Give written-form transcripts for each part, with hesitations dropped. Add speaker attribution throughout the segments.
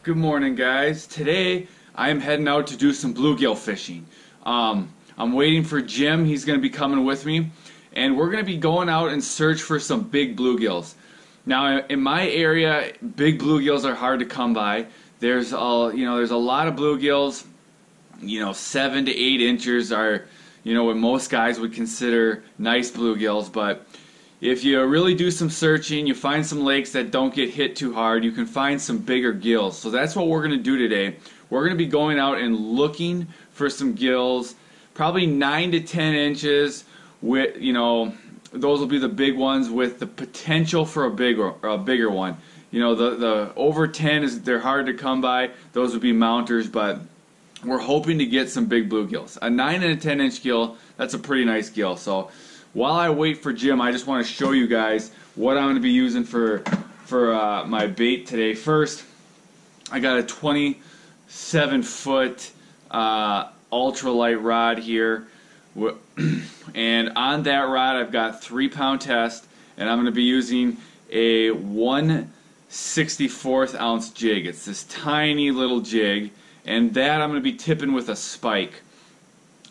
Speaker 1: Good morning, guys. Today I am heading out to do some bluegill fishing. I'm waiting for Jim. He's going to be coming with me, and we're going to be going out and search for some big bluegills. Now, in my area, big bluegills are hard to come by. There's a lot of bluegills. 7 to 8 inches are, what most guys would consider nice bluegills, but if you really do some searching, you find some lakes that don't get hit too hard, you can find some bigger gills. So that's what we're going to do today. We're going to be going out and looking for some gills, probably 9 to 10 inches. With those will be the big ones with the potential for a bigger one. The over 10 they're hard to come by. Those would be mounters, but we're hoping to get some big bluegills. A 9 and a 10 inch gill, that's a pretty nice gill. So while I wait for Jim, I just want to show you guys what I'm going to be using for my bait today. First, I got a 27-foot ultralight rod here, and on that rod I've got 3-pound test, and I'm going to be using a 1/64 ounce jig. It's this tiny little jig, and that I'm going to be tipping with a spike.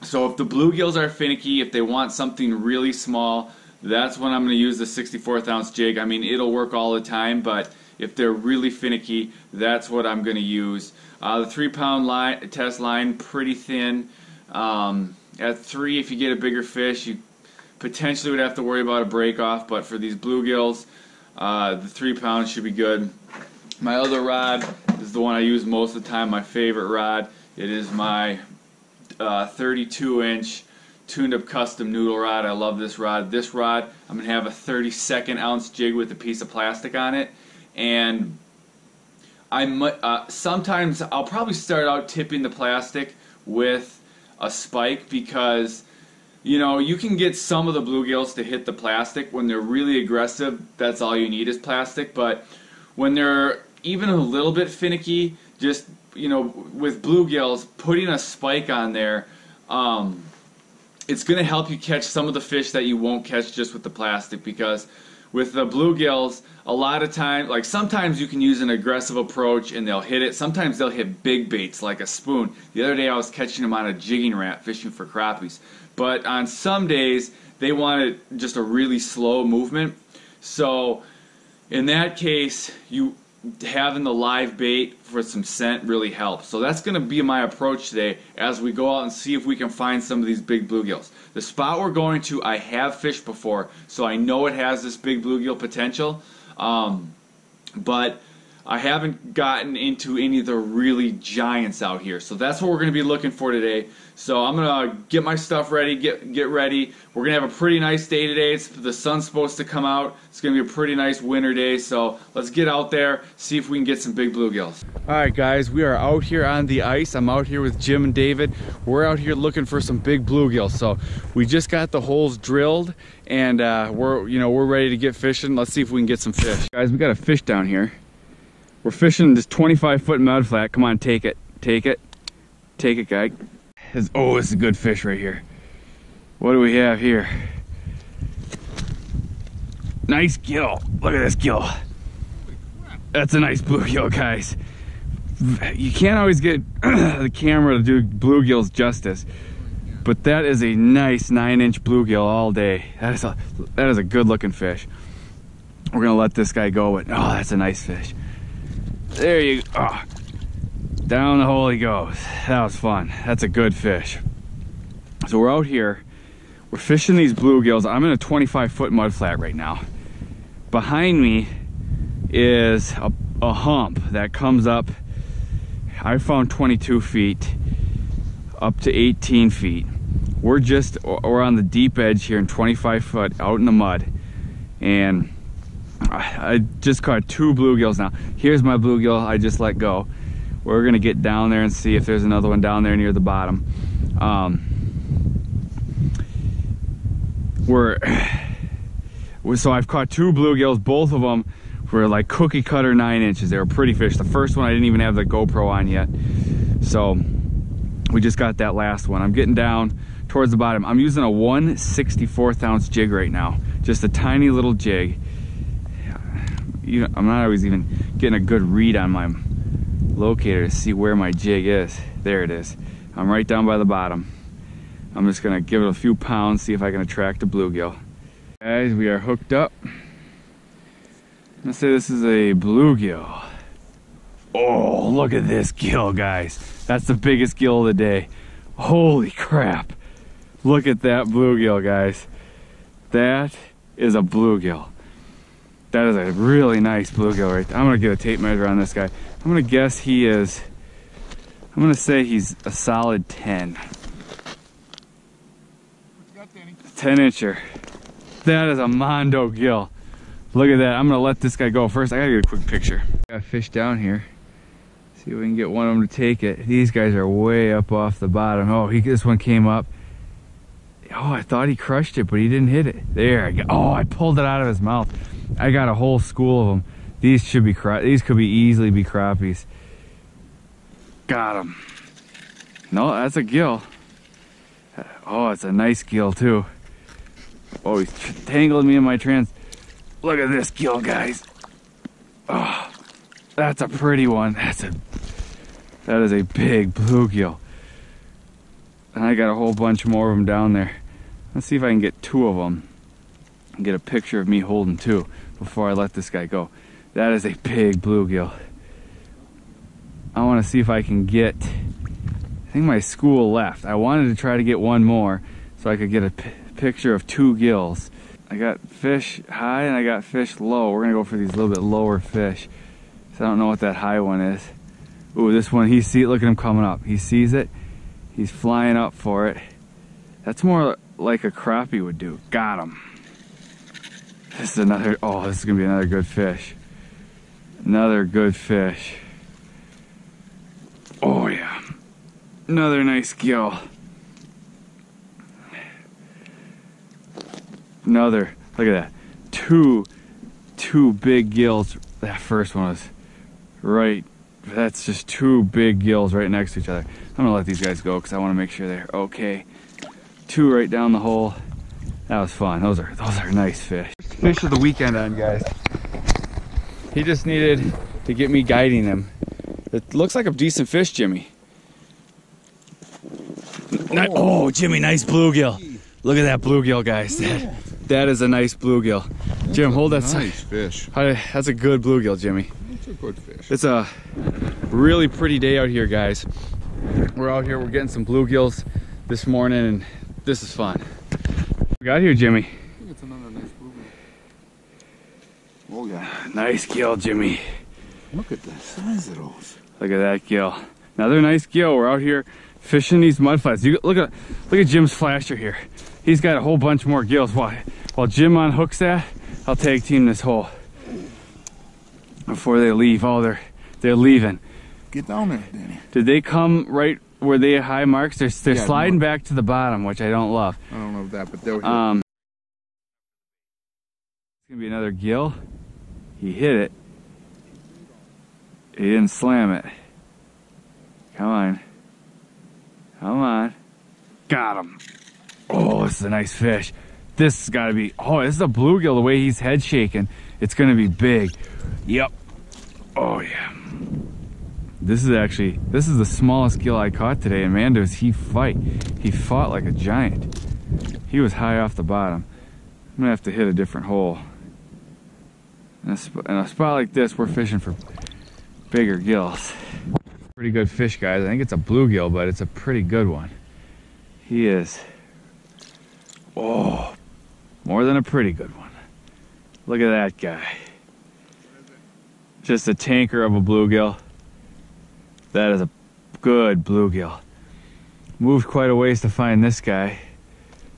Speaker 1: So if the bluegills are finicky, if they want something really small, that's when I'm going to use the 1/64 ounce jig. I mean, it'll work all the time, but if they're really finicky, that's what I'm going to use. The 3-pound test line, pretty thin. At 3, if you get a bigger fish, you potentially would have to worry about a break off, but for these bluegills, the 3 pounds should be good. My other rod is the one I use most of the time, my favorite rod. It is my 32-inch tuned-up custom noodle rod. I love this rod. This rod, I'm going to have a 32nd ounce jig with a piece of plastic on it, and sometimes I'll probably start out tipping the plastic with a spike because you can get some of the bluegills to hit the plastic. When they're really aggressive, that's all you need is plastic, but when they're even a little bit finicky, just with bluegills, putting a spike on there, it's going to help you catch some of the fish that you won't catch just with the plastic, because with the bluegills, a lot of times, like sometimes you can use an aggressive approach and they'll hit it. Sometimes they'll hit big baits like a spoon. The other day I was catching them on a jigging rat fishing for crappies. But on some days, they wanted just a really slow movement. So in that case, having the live bait for some scent really helps. So that's going to be my approach today as we go out and see if we can find some of these big bluegills. The spot we're going to, I have fished before, so I know it has this big bluegill potential, but I haven't gotten into any of the really giants out here. So that's what we're going to be looking for today. So I'm going to get my stuff ready, get ready. We're going to have a pretty nice day today. The sun's supposed to come out. It's going to be a pretty nice winter day. So let's get out there, see if we can get some big bluegills. Alright guys, we are out here on the ice. I'm out here with Jim and David. We're out here looking for some big bluegills. So we just got the holes drilled, and we're ready to get fishing. Let's see if we can get some fish. Guys, we got a fish down here. We're fishing this 25-foot mud flat. Come on, take it. Take it. Take it, guy. Oh, this is a good fish right here. What do we have here? Nice gill. Look at this gill. That's a nice bluegill, guys. You can't always get the camera to do bluegills justice, but that is a nice 9-inch bluegill all day. That is a good-looking fish. We're gonna let this guy go, but oh, that's a nice fish. There you go. Oh, down the hole he goes. That was fun. That's a good fish. So we're out here. We're fishing these bluegills. I'm in a 25-foot mud flat right now. Behind me is a hump that comes up. I found 22 feet up to 18 feet. We're on the deep edge here in 25 foot out in the mud, and I just caught 2 bluegills now. Here's my bluegill I just let go. We're gonna get down there and see if there's another one down there near the bottom. So I've caught 2 bluegills. Both of them were like cookie cutter 9 inches. They were pretty fish. The first one I didn't even have the GoPro on yet. So we just got that last one. I'm getting down towards the bottom. I'm using a 1/64 ounce jig right now. Just a tiny little jig. I'm not always even getting a good read on my locator to see where my jig is. There it is. I'm right down by the bottom. I'm just gonna give it a few pounds, see if I can attract a bluegill. Guys, we are hooked up. Let's say this is a bluegill. Oh, look at this gill, guys. That's the biggest gill of the day. Holy crap. Look at that bluegill, guys. That is a bluegill. That is a really nice bluegill right there. I'm gonna get a tape measure on this guy. I'm gonna guess he is, I'm gonna say he's a solid 10. 10 incher. That is a mondo gill. Look at that. I'm gonna let this guy go first. I gotta get a quick picture. Got fish down here. See if we can get one of them to take it. These guys are way up off the bottom. Oh, this one came up. Oh, I thought he crushed it, but he didn't hit it. There, I pulled it out of his mouth. I got a whole school of them. These should be these could easily be crappies. Got him. No, that's a gill. Oh, it's a nice gill too. Oh, he's tangled me in my trans. Look at this gill, guys. Oh, that's a pretty one. That is a big bluegill. And I got a whole bunch more of them down there. Let's see if I can get 2 of them and get a picture of me holding 2 before I let this guy go. That is a big bluegill. I want to see if I can get, I think my school left. I wanted to try to get one more so I could get a picture of 2 gills. I got fish high and I got fish low. We're gonna go for these little bit lower fish. So I don't know what that high one is. Ooh, this one, look at him coming up. He sees it. He's flying up for it. That's more like a crappie would do. Got him. This is another, oh, this is gonna be another good fish. Another good fish. Oh yeah. Another nice gill. Another, look at that. Two big gills. That first one was right, that's just 2 big gills right next to each other. I'm gonna let these guys go because I want to make sure they're okay. 2 right down the hole. That was fun. Those are nice fish. Fish of the weekend on, guys. He just needed to get me guiding him. It looks like a decent fish, Jimmy. Oh, Jimmy, nice bluegill. Look at that bluegill, guys. That is a nice bluegill. Jim, hold that side. Nice fish. That's a good bluegill, Jimmy. It's a good fish. It's a really pretty day out here, guys. We're out here, we're getting some bluegills this morning, and this is fun. We got here, Jimmy. I think it's another nice bluegill. Oh yeah. Nice gill, Jimmy.
Speaker 2: Look at the size of those.
Speaker 1: Look at that gill. Another nice gill. We're out here fishing these mud flats. Look at Jim's flasher here. He's got a whole bunch more gills. While Jim unhooks that, I'll tag team this hole before they leave. Oh, they're leaving.
Speaker 2: Get down there, Danny.
Speaker 1: Did they come right where they have high marks? They're sliding back to the bottom, which I don't love.
Speaker 2: I don't know that, but they'll hit.
Speaker 1: It's gonna be another gill. He hit it. He didn't slam it. Come on. Come on. Got him. Oh, this is a nice fish. This has got to be, oh, this is a bluegill. The way he's head shaking, it's going to be big. Yep. Oh, yeah. This is the smallest gill I caught today. And man, does he fight. He fought like a giant. He was high off the bottom. I'm going to have to hit a different hole. In a spot like this, we're fishing for bigger gills. Pretty good fish, guys. I think it's a bluegill, but it's a pretty good one. He is, oh, more than a pretty good one. Look at that guy. Just a tanker of a bluegill. That is a good bluegill. Moved quite a ways to find this guy.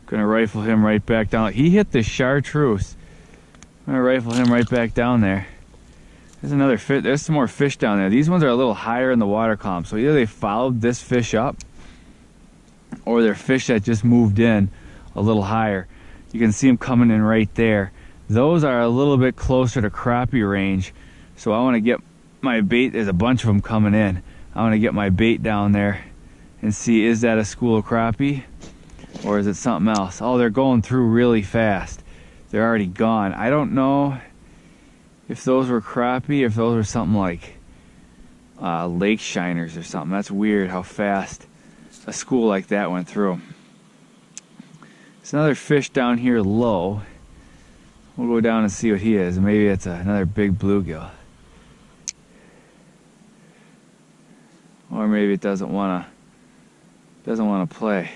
Speaker 1: Gonna rifle him right back down. He hit the chartreuse. I'm gonna rifle him right back down there. There's another fish. There's some more fish down there. These ones are a little higher in the water column. So either they followed this fish up, or they're fish that just moved in a little higher. You can see them coming in right there. Those are a little bit closer to crappie range. So I want to get my bait. There's a bunch of them coming in. I want to get my bait down there and see, is that a school of crappie or is it something else? Oh, they're going through really fast. They're already gone. I don't know if those were crappie, if those were something like lake shiners or something. That's weird how fast a school like that went through. There's another fish down here low. We'll go down and see what he is. Maybe it's another big bluegill. Or maybe it doesn't wanna play.